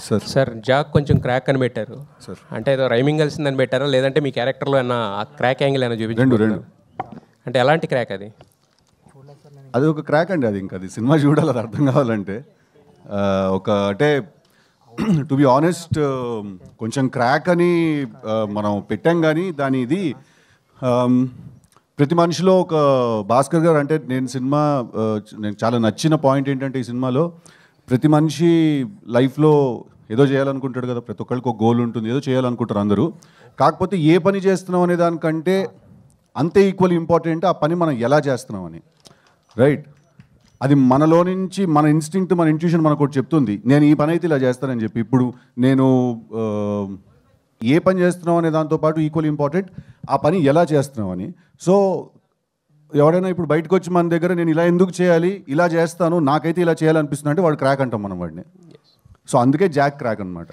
Sir sir Jack కొంచెం crack అని పెట్టారు సార్. అంటే ఏదో రైమింగ్ కలిసిందని పెట్టారా లేదంటే మీ క్యారెక్టర్లో ఏమన్నా ఆ క్రాక్ యాంగిల్ అయినా రెండు చూపించారు అంటే ఎలాంటి క్రాక్ అది? అది ఒక క్రాక్ అండి. అది ఇంకా అది సినిమా చూడాలి, అది అర్థం కావాలంటే. ఒక అంటే టు బి ఆనెస్ట్ కొంచెం క్రాక్ అని మనం పెట్టాం, కానీ దాని ఇది ప్రతి మనిషిలో ఒక భాస్కర్ గారు అంటే నేను చాలా నచ్చిన పాయింట్ ఏంటంటే ఈ సినిమాలో ప్రతి మనిషి లైఫ్లో ఏదో చేయాలనుకుంటాడు కదా, ప్రతి ఒక్కరికి ఒక గోల్ ఉంటుంది, ఏదో చేయాలనుకుంటారు అందరూ. కాకపోతే ఏ పని చేస్తున్నాం అనే దానికంటే అంతే ఈక్వల్ ఇంపార్టెంట్ ఆ పని మనం ఎలా చేస్తున్నాం అని, రైట్? అది మనలో నుంచి మన ఇన్స్టింక్ట్, మన ఇంట్యూషన్ మనకు ఒకటి చెప్తుంది, నేను ఈ పని అయితే ఇలా చేస్తానని చెప్పి. ఇప్పుడు నేను ఏ పని చేస్తున్నాం అనే దాంతోపాటు ఈక్వల్ ఇంపార్టెంట్ ఆ పని ఎలా చేస్తున్నాం అని. సో ఎవడైనా ఇప్పుడు బయటకు వచ్చి మన దగ్గర నేను ఇలా ఎందుకు చేయాలి, ఇలా చేస్తాను, నాకైతే ఇలా చేయాలనిపిస్తుంది అంటే వాడు క్రాక్ అంటాం మనం వాడిని. సో అందుకే జాక్ క్రాక్ అనమాట.